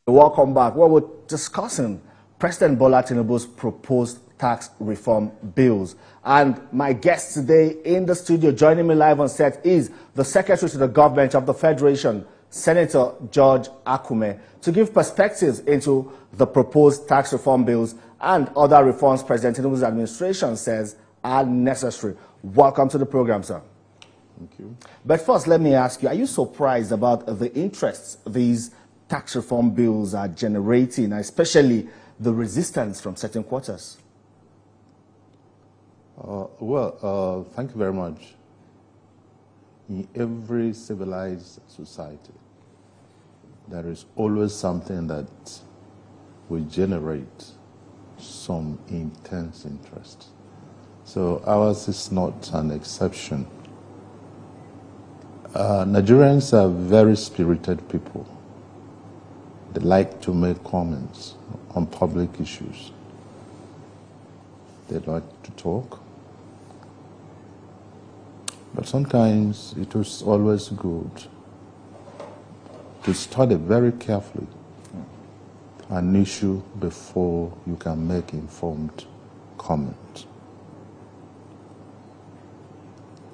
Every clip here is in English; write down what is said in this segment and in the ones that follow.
Welcome back. Well, we're discussing President Bola Tinubu's proposed tax reform bills. And my guest today in the studio, joining me live on set, is the Secretary to the Government of the Federation, Senator George Akume, to give perspectives into the proposed tax reform bills and other reforms President Tinubu's administration says are necessary. Welcome to the program, sir. Thank you. But first, let me ask you, are you surprised about the interests these tax reform bills are generating, especially the resistance from certain quarters? Thank you very much. In every civilized society, there is always something that will generate some intense interest. So ours is not an exception. Nigerians are very spirited people. They like to make comments on public issues. They like to talk. But sometimes it is always good to study very carefully an issue before you can make informed comment.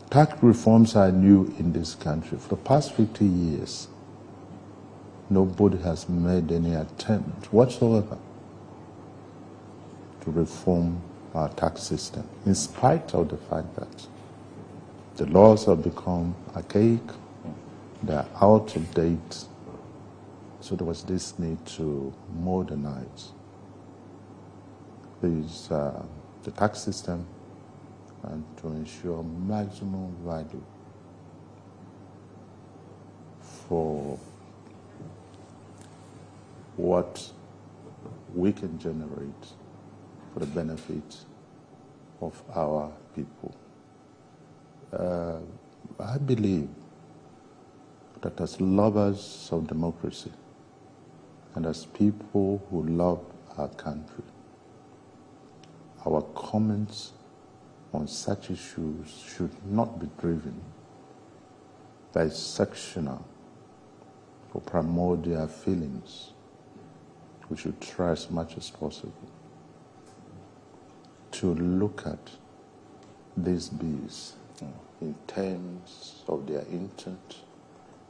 Tax reforms are new in this country. For the past 50 years, nobody has made any attempt whatsoever to reform our tax system, in spite of the fact that the laws have become archaic, they are out of date, so there was this need to modernize the tax system and to ensure maximum value for what we can generate for the benefit of our people. I believe that as lovers of democracy and as people who love our country, our comments on such issues should not be driven by sectional or primordial feelings. We should try as much as possible to look at these bills in terms of their intent,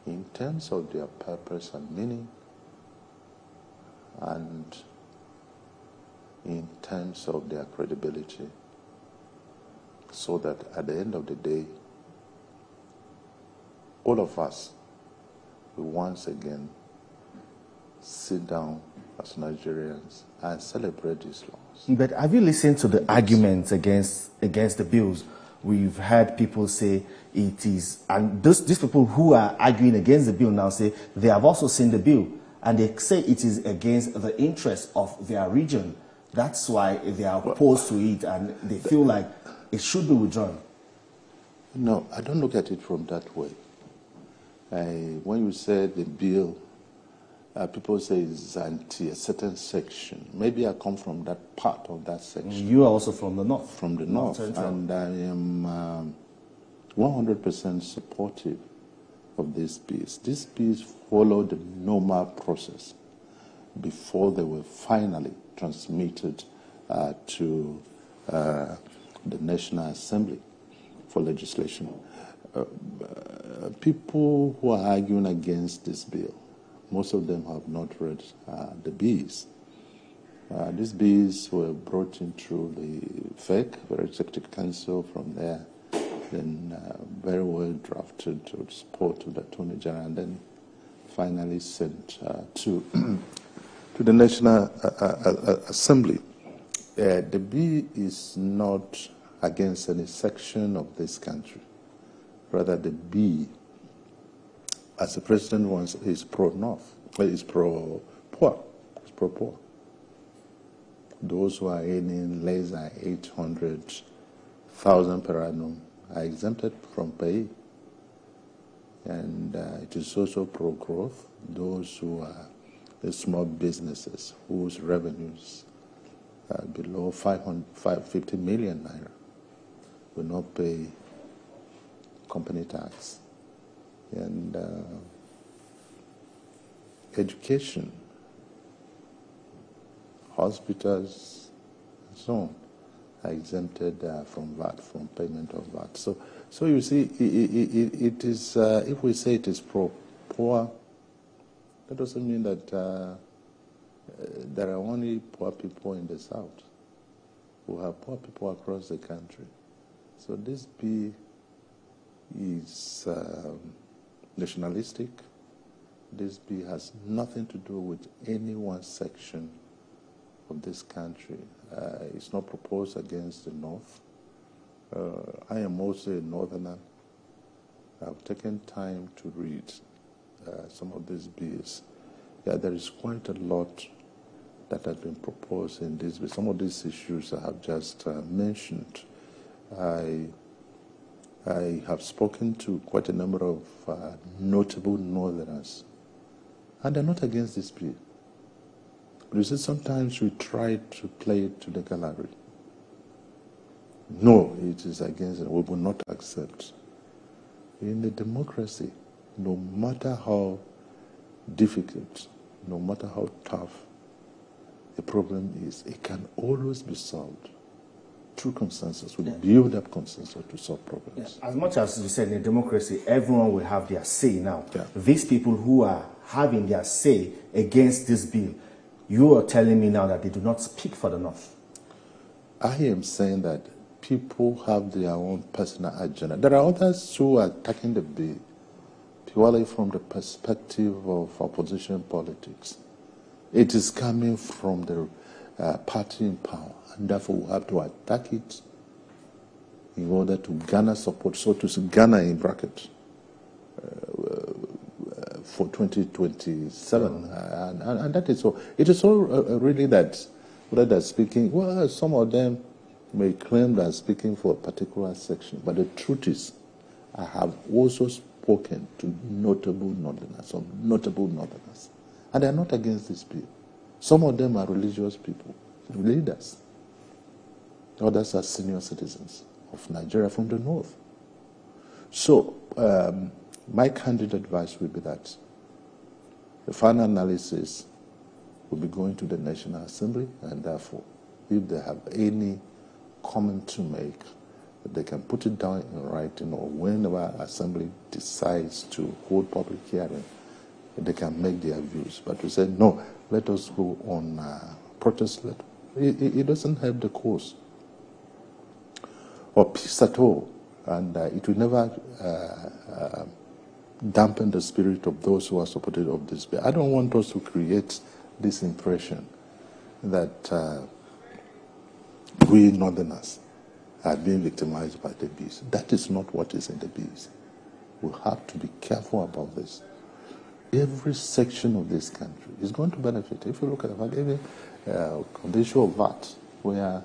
in terms of their purpose and meaning, and in terms of their credibility, so that at the end of the day, all of us will once again sit down as Nigerians and celebrate these laws. But have you listened to the arguments against the bills? We've heard people say it is, and these people who are arguing against the bill now say they have also seen the bill, and they say it is against the interests of their region. That's why they are opposed to it, and they feel like it should be withdrawn. No, I don't look at it from that way. When you say the bill, people say it's anti a certain section. Maybe I come from that part of that section. You are also from the north. From the north, and I am 100% supportive of these bills. These bills follow the normal process before they were finally transmitted to the National Assembly for legislation. People who are arguing against this bill, most of them have not read the bills. These bills were brought in through the FEC, the Executive Council, from there, then very well drafted to support to the Attorney General, and then finally sent to the National Assembly. The bill is not against any section of this country. Rather, the bill, as the president wants, is pro-north, is pro-poor, is pro-poor. Those who are earning less than 800,000 per annum are exempted from pay. And it is also pro-growth. Those who are the small businesses whose revenues are below 550 million naira will not pay company tax. And education hospitals, and so on, are exempted from VAT, from payment of VAT. So you see, it is, if we say it is pro-poor, that doesn't mean that there are only poor people in the South. We have poor people across the country. So this bill is nationalistic. This bill has nothing to do with any one section of this country. It's not proposed against the North. I am also a Northerner. I've taken time to read some of these bills. Yeah, there is quite a lot that has been proposed in this bill. Some of these issues I have just mentioned. I have spoken to quite a number of notable Northerners, and they're not against this bill. But you see, sometimes we try to play it to the gallery. No, it is against it. We will not accept. In a democracy, no matter how difficult, no matter how tough the problem is, it can always be solved through consensus. We build up consensus to solve problems. Yeah. As much as you said, in a democracy, everyone will have their say now. Yeah. These people who are having their say against this bill, you are telling me now that they do not speak for the North. I am saying that people have their own personal agenda. There are others who are attacking the bill purely from the perspective of opposition politics. It is coming from the party in power, and therefore we have to attack it in order to garner support, so to say, garner in bracket for 2027. And that is so. It is so really that they're speaking, well, some of them may claim they're speaking for a particular section, but the truth is, I have also spoken to notable Northerners, and they're not against this bill. Some of them are religious people, leaders. Others are senior citizens of Nigeria from the North. So, my candid advice would be that the final analysis will be going to the National Assembly, and therefore, if they have any comment to make, they can put it down in writing, or whenever Assembly decides to hold public hearing, they can make their views. But to say, no, let us go on protest, it doesn't help the cause or peace at all. And it will never dampen the spirit of those who are supportive of this bill. I don't want us to create this impression that we Northerners are being victimized by the bees. That is not what is in the bees. We have to be careful about this. Every section of this country is going to benefit. If you look at the issue of VAT, where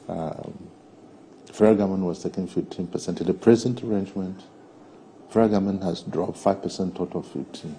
the federal government was taking 15%. In the present arrangement, federal government has dropped 5% out of 15%.